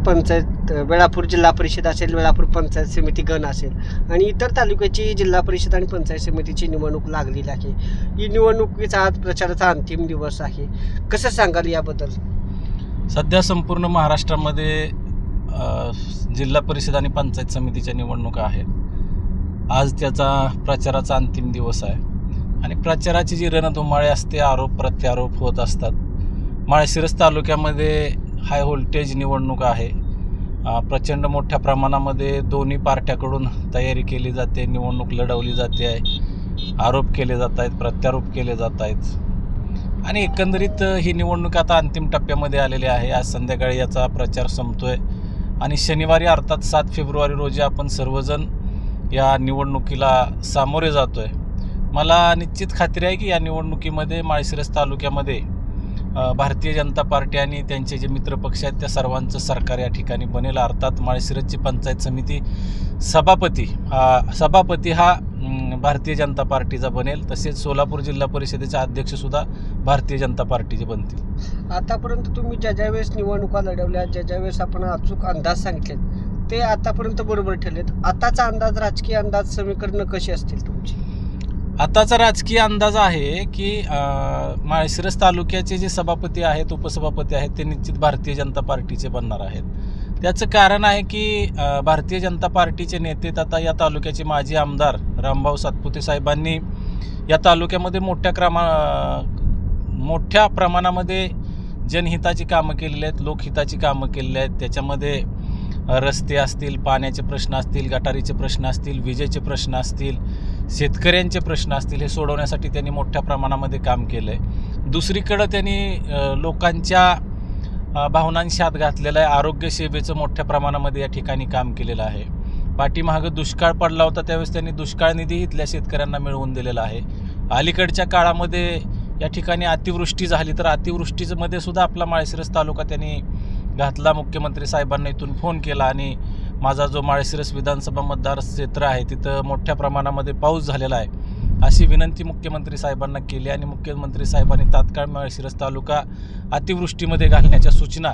पंचायत वेळापूर जिल्हा परिषद असेल, वेळापूर पंचायत समिती गण असेल आणि इतर तालुक्याची जिल्हा परिषद आणि पंचायत समितीची निवडणूक लागलेली आहे. ही निवडणुकीचा आज प्रचाराचा अंतिम दिवस आहे. कसं सांगाल याबद्दल? सध्या संपूर्ण महाराष्ट्रामध्ये जिल्हा परिषद आणि पंचायत समितीच्या निवडणुका आहेत. आज त्याचा प्रचाराचा अंतिम दिवस आहे आणि प्रचाराची जी रणधुमाळी असते, आरोप प्रत्यारोप होत असतात. माळशिरस तालुक्यामध्ये हाय व्होल्टेज निवडणूक आहे. प्रचंड मोठ्या प्रमाणामध्ये दोन्ही पार्ट्याकडून तयारी केली जाते, निवडणूक लढवली जाते आहे, आरोप केले जात आहेत, प्रत्यारोप केले जात आहेत आणि एकंदरीत ही निवडणूक आता अंतिम टप्प्यामध्ये आलेली आहे. आज संध्याकाळी याचा प्रचार संपतोय आणि शनिवारी अर्थात 7 फेब्रुवारी रोजी आपण सर्वजण या निवडणुकीला सामोरे जातोय. मला निश्चित खात्री आहे की या निवडणुकीमध्ये माळशिरस तालुक्यामध्ये भारतीय जनता पार्टी आणि त्यांचे जे मित्रपक्ष आहेत त्या सर्वांचं सरकार या ठिकाणी बनेल. अर्थात माळशिरसची पंचायत समिती सभापती हा भारतीय जनता पार्टीचा बनेल. तसेच सोलापूर जिल्हा परिषदेचे अध्यक्षसुद्धा भारतीय जनता पार्टीचे बनतील. आतापर्यंत तुम्ही ज्या वेळेस निवडणुका लढवल्या, ज्या वेळेस आपण अचूक अंदाज सांगितलेत ते आतापर्यंत बरोबर ठरलेत. आताचा अंदाज, राजकीय अंदाज समीकरणं कशी असतील तुमची? आताचा राजकीय अंदाज आहे की माळशिरस तालुक्याचे जे सभापती आहेत, उपसभापती आहेत ते निश्चित भारतीय जनता पार्टीचे बनणार आहेत. त्याचं कारण आहे की भारतीय जनता पार्टीचे नेते तथा या तालुक्याचे माजी आमदार रामभाऊ सातपुते साहेबांनी या तालुक्यामध्ये मोठ्या प्रमाणामध्ये जनहिताची कामं केलेली आहेत, लोकहिताची कामं केलेली आहेत. त्याच्यामध्ये रस्ते असतील, पाण्याचे प्रश्न असतील, गटारीचे प्रश्न असतील, विजेचे प्रश्न असतील, शेतकऱ्यांचे प्रश्न असतील, हे सोडवण्यासाठी त्यांनी मोठ्या प्रमाणामध्ये काम केलं आहे. दुसरीकडं त्यांनी लोकांच्या भावनांशी हात घातलेला आहे. आरोग्य सेवेचं मोठ्या प्रमाणामध्ये या ठिकाणी काम केलेलं आहे. पाठीमागं दुष्काळ पडला होता त्यावेळेस त्यांनी दुष्काळ निधी इथल्या शेतकऱ्यांना मिळवून दिलेला आहे. अलीकडच्या काळामध्ये या ठिकाणी अतिवृष्टी झाली तर अतिवृष्टीमध्ये सुद्धा आपला माळशिरस तालुका त्यांनी घातला. मुख्यमंत्री साहेबांना इथून फोन केला आणि माझा जो माळशिरस विधानसभा मतदार क्षेत्र आहे तिथं मोठ्या प्रमाणामध्ये पाऊस झालेला आहे अशी विनंती मुख्यमंत्री साहेबांना केली आणि मुख्यमंत्री साहेबांनी तात्काळ माळशिरस तालुका अतिवृष्टीमध्ये घालण्याच्या सूचना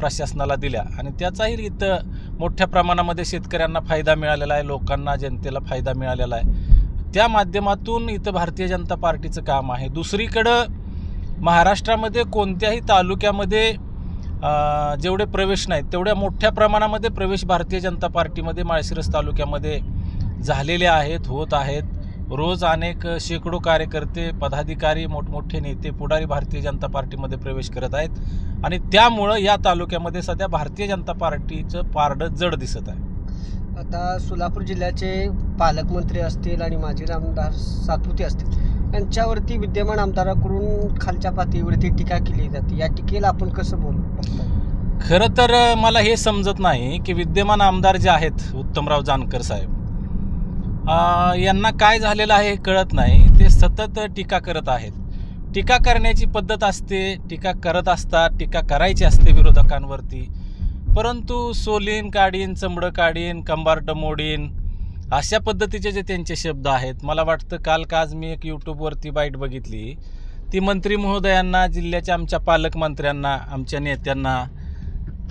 प्रशासनाला दिल्या आणि त्याचाही इथं मोठ्या प्रमाणामध्ये शेतकऱ्यांना फायदा मिळालेला आहे, लोकांना, जनतेला फायदा मिळालेला आहे. त्या माध्यमातून इथं भारतीय जनता पार्टीचं काम आहे. दुसरीकडं महाराष्ट्रामध्ये कोणत्याही तालुक्यामध्ये जेवढे प्रवेश नाहीत तेवढ्या मोठ्या प्रमाणामध्ये प्रवेश भारतीय जनता पार्टीमध्ये माळशिरस तालुक्यामध्ये झालेले आहेत, होत आहेत. रोज अनेक शेकडो कार्यकर्ते, पदाधिकारी, मोठमोठे नेते, पुढारी भारतीय जनता पार्टीमध्ये प्रवेश करत आहेत आणि त्यामुळं या तालुक्यामध्ये सध्या भारतीय जनता पार्टीचं पारडं जड दिसत आहे. आता सोलापूर जिल्ह्याचे पालकमंत्री असतील आणि माजी आमदार सातपुते असतील, यांच्यावरती विद्यमान आमदाराकडून खालच्या पातळीवरती टीका केली जाते. या टीकेला आपण कसं बघता? खरं तर मला हे समजत नाही की विद्यमान आमदार जे आहेत उत्तमराव जानकर साहेब यांना काय झालेलं आहे हे कळत नाही. ते सतत टीका करत आहेत. टीका करण्याची पद्धत असते, टीका करत असतात, टीका करायची असते विरोधकांवरती, परंतु सोलीन काढीन, चमडं काढीन, कंबार्ट मोडीन अशा पद्धतीचे जे त्यांचे शब्द आहेत. मला वाटतं काल का आज मी एक यूट्यूबवरती बाईट बघितली, ती मंत्री महोदयांना, जिल्ह्याच्या आमच्या पालकमंत्र्यांना, आमच्या नेत्यांना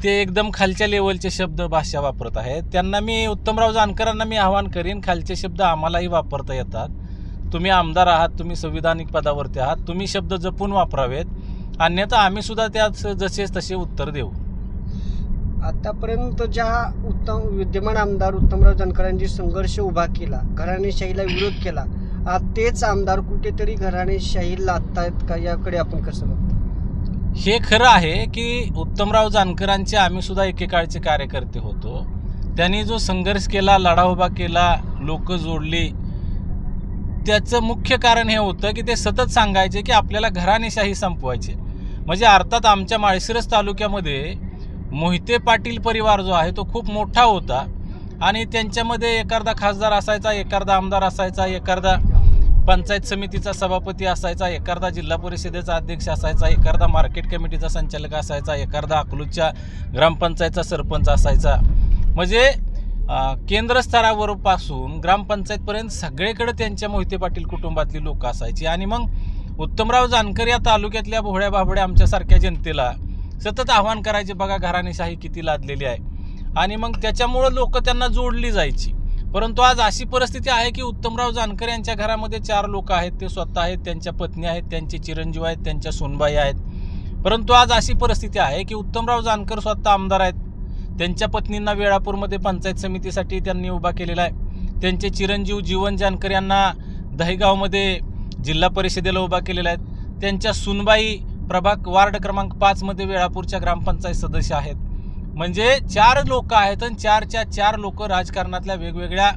ते एकदम खालच्या लेवलचे शब्द भाषा वापरत आहेत. त्यांना मी, उत्तमराव जानकरांना मी आवाहन करीन, खालचे शब्द आम्हालाही वापरता येतात. तुम्ही आमदार आहात, तुम्ही संविधानिक पदावरती आहात, तुम्ही शब्द जपून वापरावेत, अन्यथा आम्ही सुद्धा त्यात जसे तसे उत्तर देऊ. आतापर्यंत ज्या विद्यमान आमदार उत्तमराव जानकरांनी संघर्ष उभा केला, घराणेशाहीला विरोध केला, तेच आमदार कुठेतरी घराणेशाही लादतायत का? याकडे आपण कसं बघतो? हे खरं आहे की उत्तमराव जानकरांचे आम्ही सुद्धा एकेकाळचे कार्यकर्ते होतो. त्यांनी जो संघर्ष केला, लढा उभा केला, लोक जोडली, त्याचं मुख्य कारण हे होतं की ते सतत सांगायचे की आपल्याला घराणेशाही संपवायचे. म्हणजे अर्थात आमच्या माळशिरस तालुक्यामध्ये मोहिते पाटील परिवार जो आहे तो खूप मोठा होता आणि त्यांच्यामध्ये एखादा खासदार असायचा, एखादा आमदार असायचा, एखादा पंचायत समितीचा सभापती असायचा, एखादा जिल्हा परिषदेचा अध्यक्ष असायचा, एखादा मार्केट कमिटीचा संचालक असायचा, एखादा अकलूजच्या ग्रामपंचायतचा सरपंच असायचा. म्हणजे केंद्रस्तरावरपासून ग्रामपंचायतपर्यंत सगळीकडे त्यांच्या मोहिते पाटील कुटुंबातली लोक असायची. आणि मग उत्तमराव जानकर या तालुक्यातल्या भोळ्या बाबड्या आमच्यासारख्या जनतेला सतत आव्हान करायचे, बघा घराणेशाही किती लादलेली आहे, आणि मग त्याच्यामुळं लोक त्यांना जोडली जायची. परंतु आज अशी परिस्थिती आहे की उत्तमराव जानकर यांच्या घरामध्ये 4 लोक आहेत, ते स्वतः आहेत, त्यांच्या पत्नी आहेत, त्यांचे चिरंजीव आहेत, त्यांच्या सुनबाई आहेत. परंतु आज अशी परिस्थिती आहे की उत्तमराव जानकर स्वतः आमदार आहेत, त्यांच्या पत्नींना वेळापूरमध्ये पंचायत समितीसाठी त्यांनी उभा केलेला आहे, त्यांचे चिरंजीव जीवन जानकर यांना दहेगावमध्ये जिल्हा परिषदेला उभा केलेला आहे, त्यांच्या सुनबाई प्रभाग वार्ड क्रमांक 5 मध्ये वेळापूरच्या ग्रामपंचायत सदस्य आहेत. म्हणजे 4 लोक आहेत आणि 4च्या 4 लोक राजकारणातल्या वेगवेगळ्या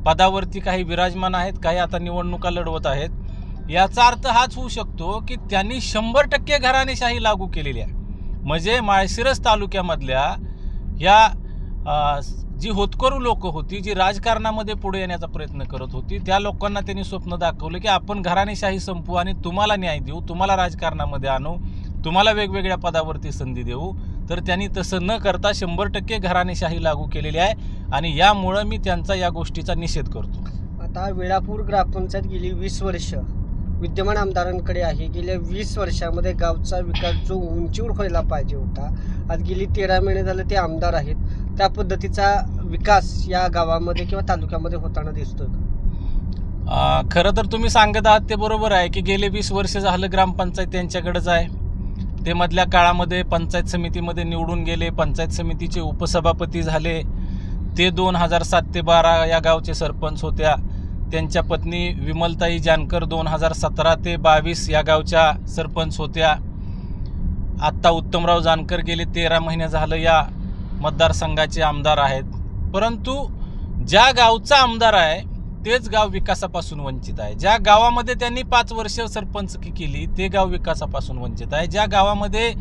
पदावरती, काही विराजमान आहेत, काही आता निवडणुका लढवत आहेत. याचा अर्थ हाच होऊ शकतो की त्यांनी 100% घराणेशाही लागू केलेली आहे. म्हणजे माळशिरस तालुक्यामधल्या या जी होतकरू लोक होती, जी राजकारणामध्ये पुढे येण्याचा प्रयत्न करत होती, त्या लोकांना त्यांनी स्वप्न दाखवलं की आपण घराणेशाही संपवू आणि तुम्हाला न्याय देऊ, तुम्हाला राजकारणामध्ये आणू, तुम्हाला वेगवेगळ्या पदावरती संधी देऊ. तर त्यांनी तसं न करता 100% घराणेशाही लागू केलेली आहे आणि यामुळं मी त्यांचा या गोष्टीचा निषेध करतो. आता वेळापूर ग्रामपंचायत गेली 20 वर्ष विद्यमान आमदारांकडे आहे. गेल्या 20 वर्षामध्ये गावचा विकास जो उंचीवर व्हायला पाहिजे होता, आज गेली 13 महिने झाले ते आमदार आहेत, त्या पद्धतीचा विकास या गावामध्ये किंवा तालुक्यामध्ये होताना दिसतोय का? खरं तर तुम्ही सांगत आहात ते बरोबर आहे की गेले 20 वर्ष झालं ग्रामपंचायत त्यांच्याकडेच आहे. ते मधल्या काळामध्ये पंचायत समितीमध्ये निवडून गेले, पंचायत समितीचे उपसभापती झाले, ते 2007 ते 12 या गावचे सरपंच होत्या. त्यांच्या पत्नी विमलताई जानकर 2017 ते 22 या गावच्या सरपंच होत्या. आत्ता उत्तमराव जानकर गेले 13 महिने झालं या मतदारसंघाचे आमदार आहेत. परंतु ज्या गावचा आमदार आहे तेच गाव विकासापासून वंचित आहे. ज्या गावामध्ये त्यांनी 5 वर्ष सरपंचकी केली ते गाव विकासापासून वंचित आहे. ज्या गावामध्ये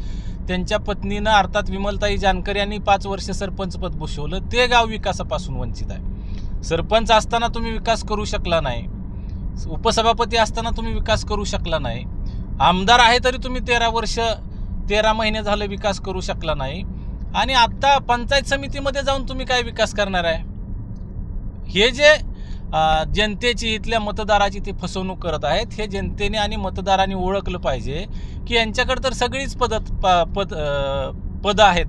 त्यांच्या पत्नीनं अर्थात विमलताई जानकर यांनी 5 वर्ष सरपंचपद भूषवलं ते गाव विकासापासून वंचित आहे. सरपंच असताना तुम्ही विकास करू शकला नाही, उपसभापती असताना तुम्ही विकास करू शकला नाही, आमदार आहे तरी तुम्ही 13 महिने झाले विकास करू शकला नाही, आणि आत्ता पंचायत समितीमध्ये जाऊन तुम्ही काय विकास करणार आहे? हे जे जनतेची, इथल्या मतदाराची ते फसवणूक करत आहेत, हे जनतेने आणि मतदारांनी ओळखलं पाहिजे की यांच्याकडे तर सगळीच पद आहेत.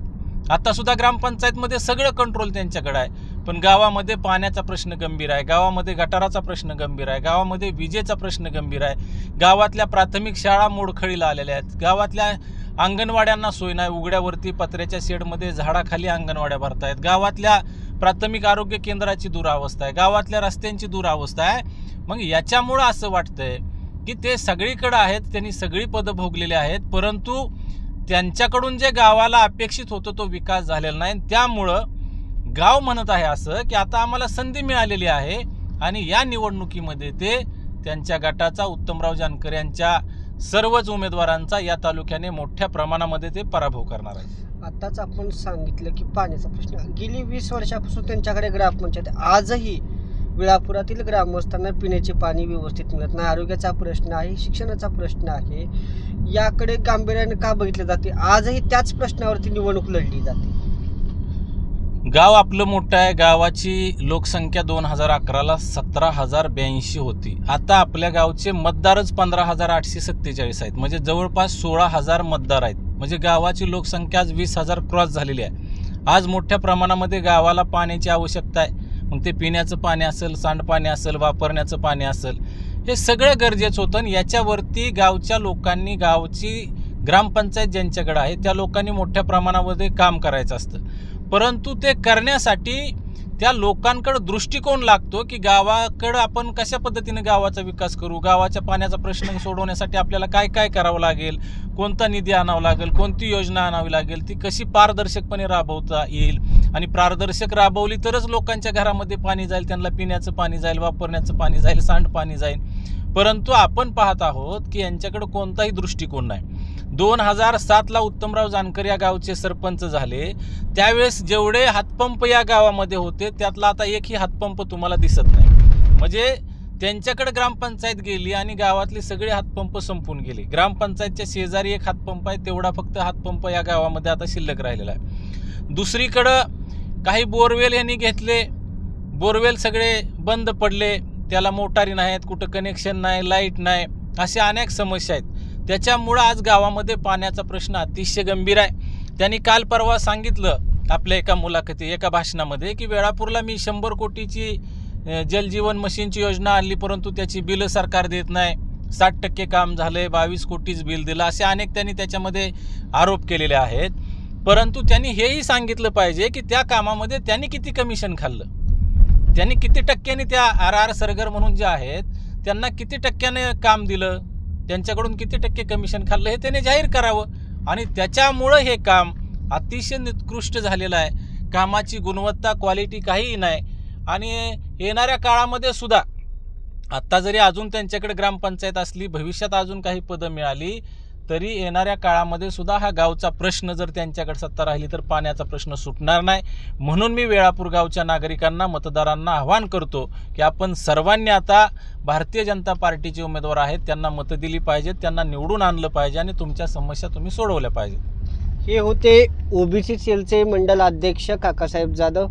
आता सुद्धा ग्रामपंचायतमध्ये सगळं कंट्रोल त्यांच्याकडे आहे, पण गावामध्ये पाण्याचा प्रश्न गंभीर आहे, गावामध्ये गटाराचा प्रश्न गंभीर आहे, गावामध्ये विजेचा प्रश्न गंभीर आहे, गावातल्या प्राथमिक शाळा मोडखळीला आलेल्या आहेत, गावातल्या अंगणवाड्यांना सोय नाही, उघड्यावरती पत्र्याच्या शेडमध्ये झाडाखाली अंगणवाड्या भरतायत, गावातल्या प्राथमिक आरोग्य केंद्राची दुरावस्था आहे, गावातल्या रस्त्यांची दुरावस्था आहे. मग याच्यामुळं असं वाटतंय की ते सगळीकडे आहेत, त्यांनी सगळी पदं भोगलेली आहेत, परंतु त्यांच्याकडून जे गावाला अपेक्षित होतं तो विकास झालेला नाही. त्यामुळं गाव म्हणत आहे असं की आता आम्हाला संधी मिळालेली आहे आणि या निवडणुकीमध्ये ते त्यांच्या गटाचा, उत्तमराव जानकर यांच्या सर्वच उमेदवारांचा या तालुक्याने मोठ्या प्रमाणामध्ये ते पराभव करणार आहे. आताच आपण सांगितलं की पाण्याचा प्रश्न गेली 20 वर्षापासून त्यांच्याकडे ग्रामपंचायत, आजही वेळापुरातील ग्रामस्थांना पिण्याचे पाणी व्यवस्थित मिळत नाही, आरोग्याचा प्रश्न आहे, शिक्षणाचा प्रश्न आहे. याकडे गांभीर्याने का बघितले जाते? आजही त्याच प्रश्नावरती निवडणूक लढली जाते. गाव आपलं मोठं आहे. गावाची लोकसंख्या 2011ला 17,082 होती. आता आपल्या गावचे मतदारच 15,847 आहेत. म्हणजे जवळपास 16,000 मतदार आहेत. म्हणजे गावाची लोकसंख्या आज 20,000 क्रॉस झालेली आहे. आज मोठ्या प्रमाणामध्ये गावाला पाण्याची आवश्यकता आहे. मग ते पिण्याचं पाणी असेल, सांडपाणी असेल, वापरण्याचं पाणी असेल, हे सगळं गरजेचं होतं. आणि याच्यावरती गावच्या लोकांनी, गावची ग्रामपंचायत ज्यांच्याकडे आहे त्या लोकांनी मोठ्या प्रमाणामध्ये काम करायचं असतं. परंतु ते करण्यासाठी त्या लोकांकडे दृष्टिकोन लागतो की गावाकडं आपण कशा पद्धतीने गावाचा विकास करू, गावाच्या पाण्याचा प्रश्न सोडवण्यासाठी आपल्याला काय काय करावं लागेल, कोणता निधी आणावा लागेल, कोणती योजना आणावी लागेल, ती कशी पारदर्शकपणे राबवता येईल. आणि पारदर्शक राबवली तरच लोकांच्या घरामध्ये पाणी जाईल, त्यांना पिण्याचं पाणी जाईल, वापरण्याचं पाणी जाईल, सांडपाणी जाईल. परंतु आपण पाहत आहोत की यांच्याकडे कोणताही दृष्टिकोन नाही. 2007ला उत्तमराव जानकर या गावचे सरपंच झाले, त्यावेळेस जेवढे हातपंप या गावामध्ये होते त्यातला आता एकही हातपंप तुम्हाला दिसत नाही. म्हणजे त्यांच्याकडे ग्रामपंचायत गेली आणि गावातले सगळे हातपंप संपून गेले. ग्रामपंचायतच्या शेजारी एक हातपंप आहे, तेवढा फक्त हातपंप या गावामध्ये आता शिल्लक राहिलेला आहे. दुसरीकडं काही बोरवेल यांनी घेतले, बोरवेल सगळे बंद पडले, त्याला मोटारी नाहीत, कुठं कनेक्शन नाही, लाईट नाही, अशा अनेक समस्या आहेत. त्याच्यामुळं आज गावामध्ये पाण्याचा प्रश्न अतिशय गंभीर आहे. त्यांनी काल परवा सांगितलं आपल्या एका भाषणामध्ये की वेळापूरला मी 100 कोटीची जलजीवन मशीनची योजना आणली, परंतु त्याची बिलं सरकार देत नाही. 60% काम झालंय, 22 कोटीच बिल दिलं, असे अनेक त्यांनी त्याच्यामध्ये आरोप केलेले आहेत. परंतु त्यांनी हेही सांगितलं पाहिजे की त्या कामामध्ये त्यांनी किती कमिशन खाल्लं, त्यांनी किती टक्क्यांनी त्या RR सरगर म्हणून जे आहेत त्यांना किती टक्क्याने काम दिलं, त्यांच्याकडून किती टक्के कमिशन खाल्लं हे त्याने जाहीर करावं. आणि त्याच्यामुळं हे काम अतिशय निकृष्ट झालेलं आहे. कामाची गुणवत्ता, क्वालिटी काहीही नाही. आणि येणाऱ्या काळामध्ये सुद्धा आत्ता जरी अजून त्यांच्याकडे ग्रामपंचायत असली, भविष्यात अजून काही पदं मिळाली, तरी येणाऱ्या काळामध्ये सुद्धा हा गावचा प्रश्न जर त्यांच्याकडे सत्ता राहिली तर पाण्याचा प्रश्न सुटणार नाही. म्हणून मी वेळापूर गावच्या नागरिकांना, मतदारांना आवाहन करतो की आपण सर्वांनी आता भारतीय जनता पार्टीचे उमेदवार आहेत त्यांना मतं दिली पाहिजेत, त्यांना निवडून आणलं पाहिजे आणि तुमच्या समस्या तुम्ही सोडवल्या पाहिजेत. हे होते ओबीसी सेलचे मंडल अध्यक्ष काकासाहेब जाधव.